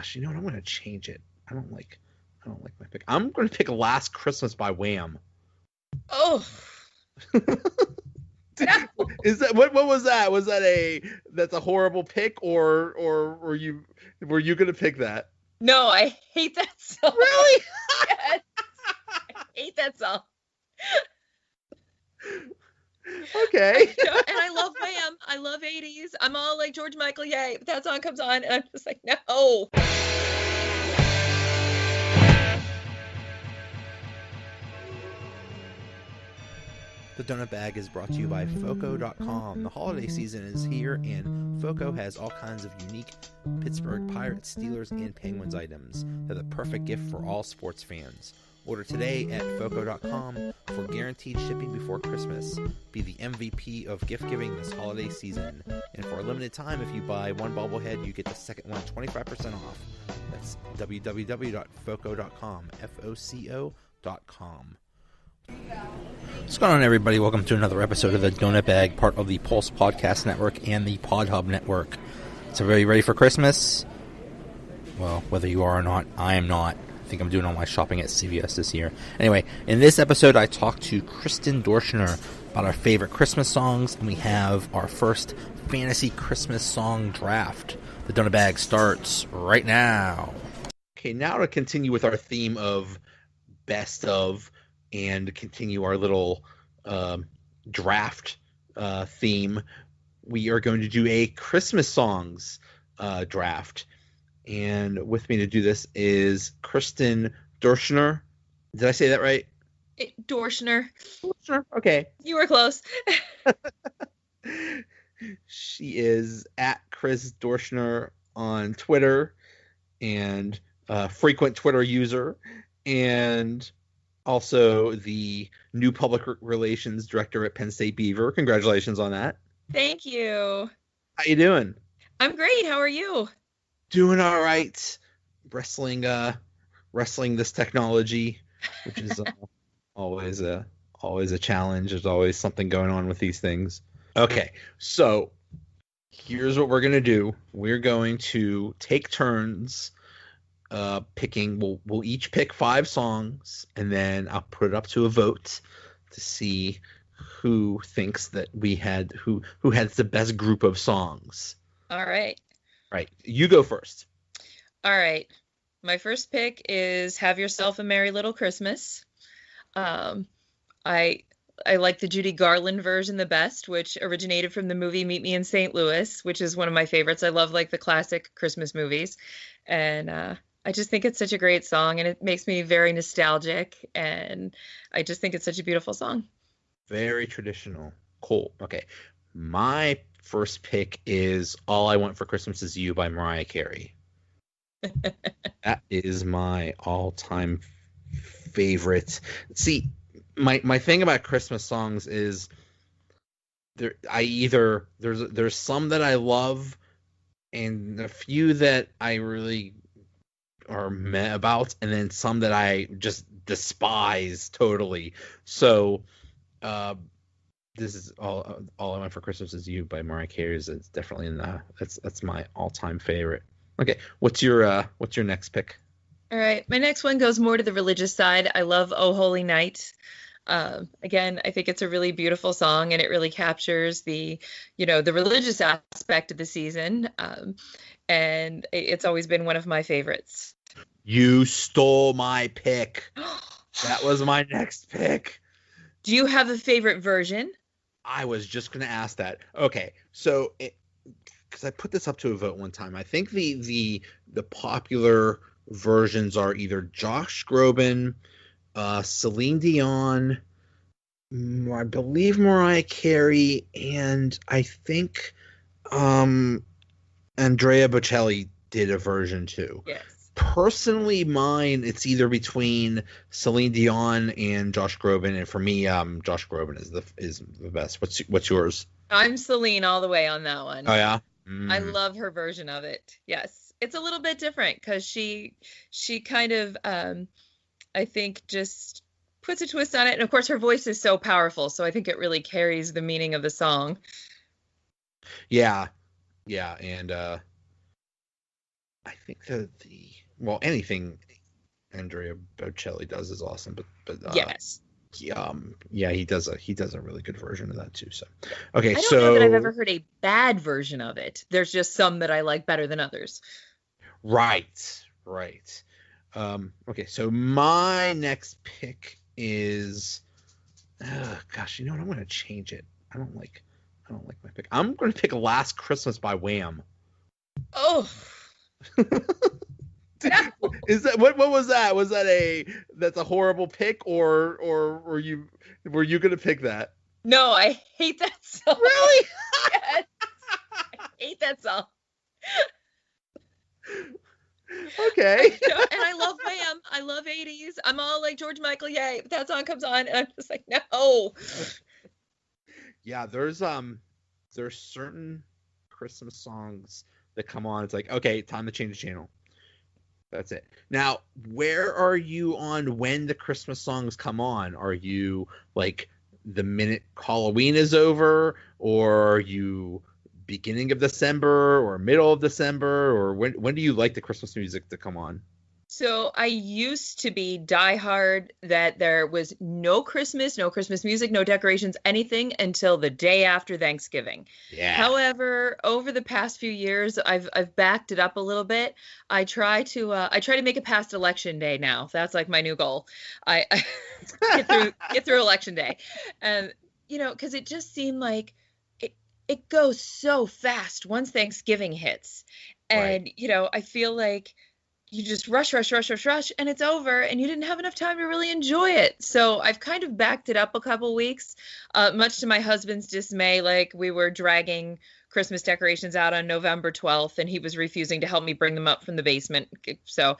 gosh, you know what? I'm going to change it. I don't like my pick. I'm going to pick Last Christmas by Wham. Oh. No. Is that what was that? Was that that's a horrible pick, or were you going to pick that? No, I hate that song. Really? Yes. I hate that song. Okay. And I love Wham. I love 80s. I'm all like George Michael, yay. But that song comes on and I'm just like, no. The Donut Bag is brought to you by Foco.com. The holiday season is here, and Foco has all kinds of unique Pittsburgh Pirates, Steelers, and Penguins items. They're the perfect gift for all sports fans. Order today at Foco.com for guaranteed shipping before Christmas. Be the MVP of gift giving this holiday season. And for a limited time, if you buy one bobblehead, you get the second one 25% off. That's www.foco.com, Foco.com. What's going on, everybody? Welcome to another episode of the Donut Bag, part of the Pulse Podcast Network and the Pod Hub Network. So, are you ready for Christmas? Well, whether you are or not, I am not. I think I'm doing all my shopping at CVS this year. Anyway, in this episode, I talked to Kristen Doerschner about our favorite Christmas songs, and we have our first fantasy Christmas song draft. The Donut Bag starts right now. Okay, now to continue with our theme of best of, and continue our little draft theme, we are going to do a Christmas songs draft. And with me to do this is Kristen Doerschner. Did I say that right? Doerschner. Doerschner? Okay. You were close. She is at Chris Doerschner on Twitter, and frequent Twitter user, and also the new public relations director at Penn State Beaver. Congratulations on that. Thank you. How you doing? I'm great. How are you? Doing all right. Wrestling this technology, which is always a challenge. There's always something going on with these things. Okay, so here's what we're gonna do. We're going to take turns picking. We'll each pick 5 songs, and then I'll put it up to a vote to see who thinks that who has the best group of songs. All right. Right. You go first. All right. My first pick is Have Yourself a Merry Little Christmas. I like the Judy Garland version the best, which originated from the movie Meet Me in St. Louis, which is one of my favorites. I love like the classic Christmas movies. And I just think it's such a great song, and it makes me very nostalgic. And I just think it's such a beautiful song. Very traditional. Cool. Okay. My first pick is All I Want for Christmas Is You by Mariah Carey. That is my all-time favorite. See, my thing about Christmas songs is there's some that I love and a few that I really are meh about, and then some that I just despise totally. So this is all I Want for Christmas Is You by Mariah Carey. It's definitely in that's my all-time favorite. Okay, what's your next pick? All right, my next one goes more to the religious side. I love Oh Holy Night. Again, I think it's a really beautiful song, and it really captures the religious aspect of the season. And it's always been one of my favorites. You stole my pick. That was my next pick. Do you have a favorite version? I was just going to ask that. Okay, so because I put this up to a vote one time, I think the popular versions are either Josh Groban, Celine Dion, I believe Mariah Carey, and I think Andrea Bocelli did a version too. Yes. Personally, mine, it's either between Celine Dion and Josh Groban, and for me, Josh Groban is the best. What's yours? I'm Celine all the way on that one. Oh yeah. I love her version of it. Yes, it's a little bit different because she kind of I think just puts a twist on it, and of course her voice is so powerful, so I think it really carries the meaning of the song. Yeah, and I think well, anything Andrea Bocelli does is awesome, but Yes. yeah, he does a really good version of that too. So, okay, I don't know that I've ever heard a bad version of it. There's just some that I like better than others. Right. Okay, so my next pick is, gosh, you know what? I'm going to change it. I don't like my pick. I'm going to pick Last Christmas by Wham. Oh. Is that what was that? Was that that's a horrible pick, or were you going to pick that? No, I hate that song. Really? Yes. I hate that song. Okay. And I love Wham. I love 80s. I'm all like George Michael, yay. But that song comes on and I'm just like, no. Yeah, there's certain Christmas songs that come on. It's like, okay, time to change the channel. That's it. Now, where are you on when the Christmas songs come on? Are you like the minute Halloween is over, or are you beginning of December or middle of December, or when do you like the Christmas music to come on? So I used to be diehard that there was no Christmas music, no decorations, anything until the day after Thanksgiving. Yeah. However, over the past few years, I've backed it up a little bit. I try to make it past Election Day now. That's like my new goal. I get through Election Day, and because it just seemed like it goes so fast once Thanksgiving hits, and right. I feel like you just rush, and it's over, and you didn't have enough time to really enjoy it. So I've kind of backed it up a couple weeks, much to my husband's dismay. Like, we were dragging Christmas decorations out on November 12th, and he was refusing to help me bring them up from the basement. So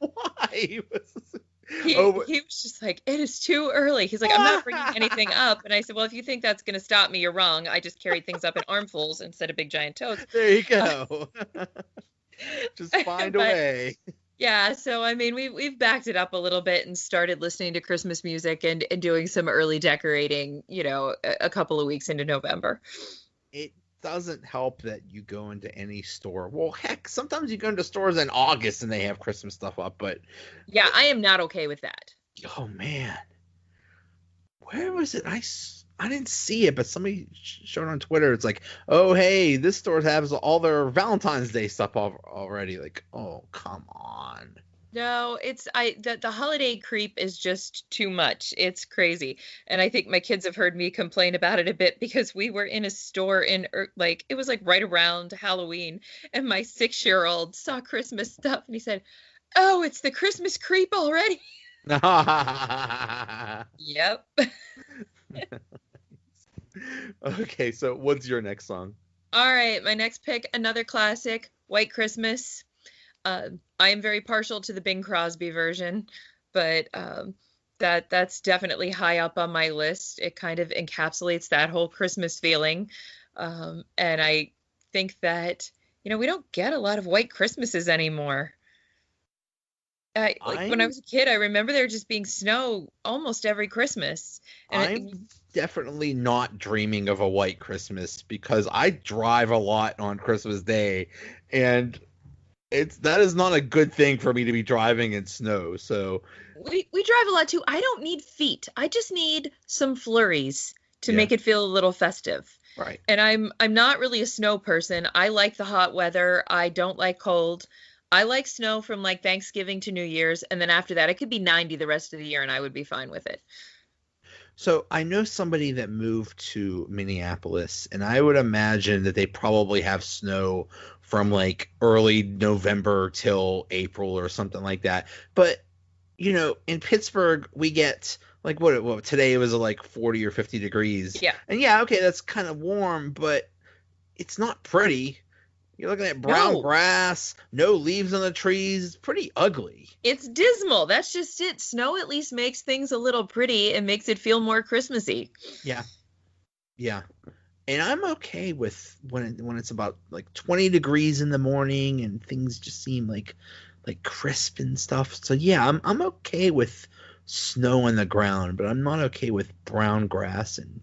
why? He was just like, it is too early. He's like, I'm not bringing anything up. And I said, well, if you think that's going to stop me, you're wrong. I just carried things up in armfuls instead of big giant totes. There you go. Just find a way. Yeah, so I mean, we've backed it up a little bit and started listening to Christmas music and doing some early decorating, a couple of weeks into November. It doesn't help that you go into any store. Well, heck, sometimes you go into stores in August and they have Christmas stuff up, but yeah, I am not okay with that. Oh man, where was it? I didn't see it, but somebody showed on Twitter. It's like, oh hey, this store has all their Valentine's Day stuff already. Like, oh come on. No, the holiday creep is just too much. It's crazy. And I think my kids have heard me complain about it a bit because we were in a store it was like right around Halloween, and my 6-year-old saw Christmas stuff and he said, oh, it's the Christmas creep already. Yep. Okay, so what's your next song? All right, my next pick, another classic, White Christmas. I am very partial to the Bing Crosby version, but that's definitely high up on my list. It kind of encapsulates that whole Christmas feeling. And I think that, we don't get a lot of white Christmases anymore. When I was a kid, I remember there just being snow almost every Christmas. And I'm definitely not dreaming of a white Christmas because I drive a lot on Christmas Day, and that is not a good thing for me to be driving in snow. So we drive a lot too. I don't need feet. I just need some flurries to make it feel a little festive. Right. And I'm not really a snow person. I like the hot weather. I don't like cold. I like snow from like Thanksgiving to New Year's, and then after that it could be 90 the rest of the year and I would be fine with it. So I know somebody that moved to Minneapolis, and I would imagine that they probably have snow from like early November till April or something like that. But, in Pittsburgh, we get like what today it was like 40 or 50 degrees. Yeah. And yeah, okay, that's kind of warm, but it's not pretty. You're looking at brown grass, no leaves on the trees. It's pretty ugly. It's dismal. That's just it. Snow at least makes things a little pretty and makes it feel more Christmassy. Yeah. Yeah. And I'm okay with when it's about like 20 degrees in the morning and things just seem like crisp and stuff. So yeah, I'm okay with snow on the ground, but I'm not okay with brown grass and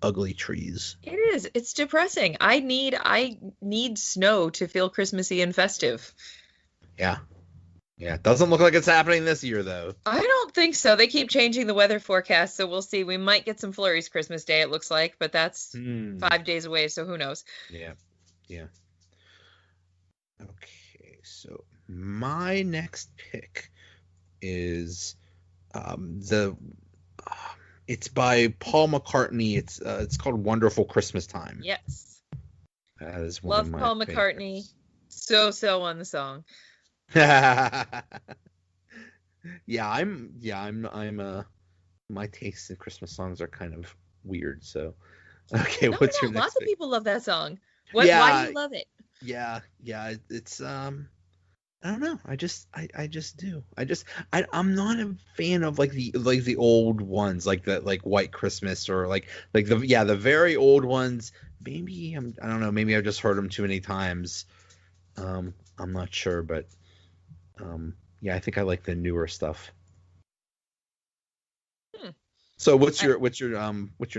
ugly trees. It is. It's depressing. I need snow to feel Christmassy and festive. Yeah. Yeah. It doesn't look like it's happening this year, though. I don't think so. They keep changing the weather forecast, so we'll see. We might get some flurries Christmas Day, it looks like, but that's 5 days away, so who knows? Yeah. Yeah. Okay, so my next pick is it's by Paul McCartney. It's called Wonderful Christmas Time. Yes. That is one Love of my Paul McCartney. So on the song. Yeah, my tastes in Christmas songs are kind of weird, so okay, what's your next Lots pick? of people love that song. Why do you love it? Yeah, it's I don't know. I just do. I'm not a fan of like the old ones, like White Christmas or like the very old ones. Maybe I don't know. Maybe I've just heard them too many times. I'm not sure, but yeah, I think I like the newer stuff. So what's your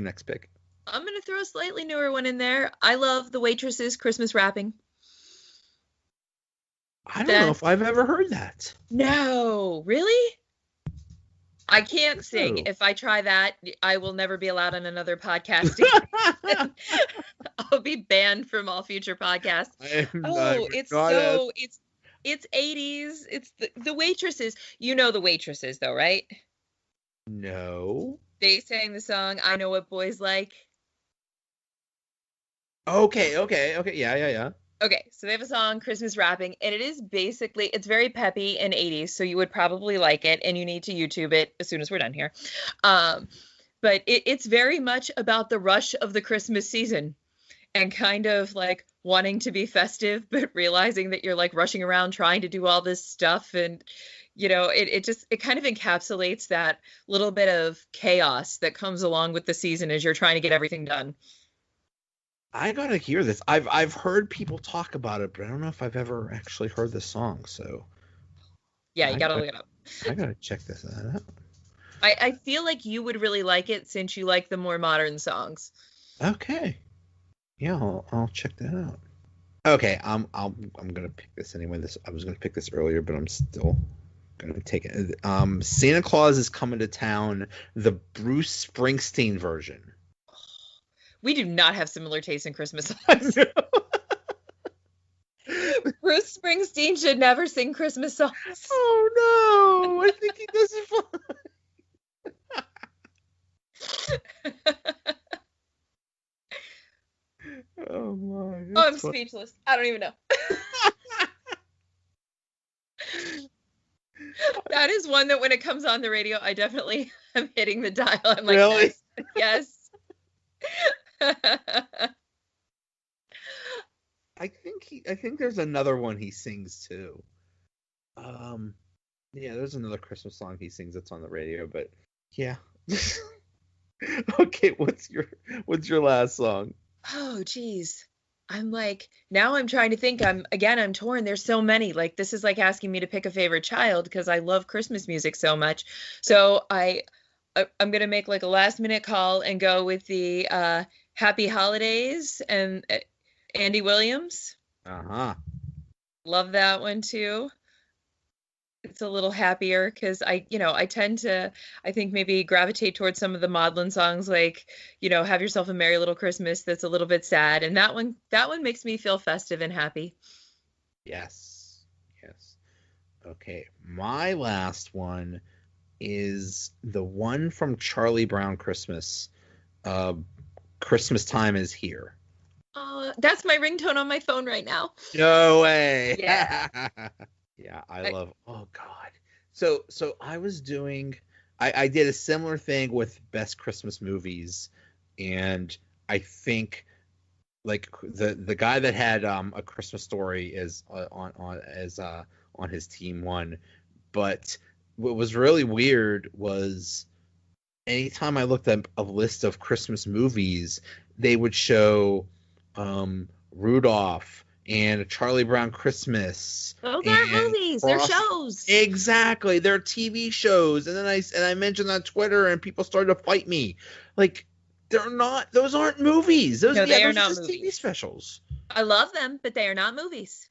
next pick? I'm gonna throw a slightly newer one in there. I love the Waitresses Christmas Wrapping. I don't know if I've ever heard that. No, really? I can't sing. If I try that, I will never be allowed on another podcast again. I'll be banned from all future podcasts. It's 80s. It's the Waitresses. You know the Waitresses though, right? No. They sang the song I Know What Boys Like. Okay. Yeah. Okay, so they have a song, Christmas Wrapping, and it is basically, it's very peppy and 80s, so you would probably like it, and you need to YouTube it as soon as we're done here. But it's very much about the rush of the Christmas season and kind of like wanting to be festive, but realizing that you're like rushing around trying to do all this stuff. And, you know, it kind of encapsulates that little bit of chaos that comes along with the season as you're trying to get everything done. I gotta hear this. I've heard people talk about it, but I don't know if I've ever actually heard the song. So yeah, you gotta look it up. I gotta check this out. I feel like you would really like it since you like the more modern songs. Okay. Yeah, I'll check that out. Okay, I'm gonna pick this anyway. I was gonna pick this earlier, but I'm still gonna take it. Santa Claus is Coming to Town, the Bruce Springsteen version. We do not have similar tastes in Christmas songs. Bruce Springsteen should never sing Christmas songs. Oh no! I think he does it fine. Oh my! Oh, I'm speechless. I don't even know. That is one that when it comes on the radio, I definitely am hitting the dial. I'm like, really? Yes. I think there's another one he sings too. Yeah, there's another Christmas song he sings that's on the radio, but yeah. Okay, what's your last song? Oh geez. I'm trying to think. I'm torn. There's so many. Like, this is like asking me to pick a favorite child because I love Christmas music so much. So I'm gonna make like a last minute call and go with the Happy Holidays and Andy Williams. Love that one too. It's a little happier because I tend to, I think, maybe gravitate towards some of the maudlin songs like, Have Yourself a Merry Little Christmas. That's a little bit sad. And that one makes me feel festive and happy. Yes. Okay. My last one is the one from Charlie Brown Christmas. Christmastime Is Here. That's my ringtone on my phone right now. No way. Yeah. Yeah, I love. Oh God. So I was doing. I did a similar thing with best Christmas movies, and I think like the guy that had A Christmas Story is on his team one, but what was really weird was anytime I looked at a list of Christmas movies, they would show Rudolph and Charlie Brown Christmas. Those aren't movies, they're shows. Exactly, they're TV shows. And then I mentioned on Twitter, and people started to fight me. Like, They're not. Those aren't movies. No, they are those not just movies. TV specials. I love them, but they are not movies.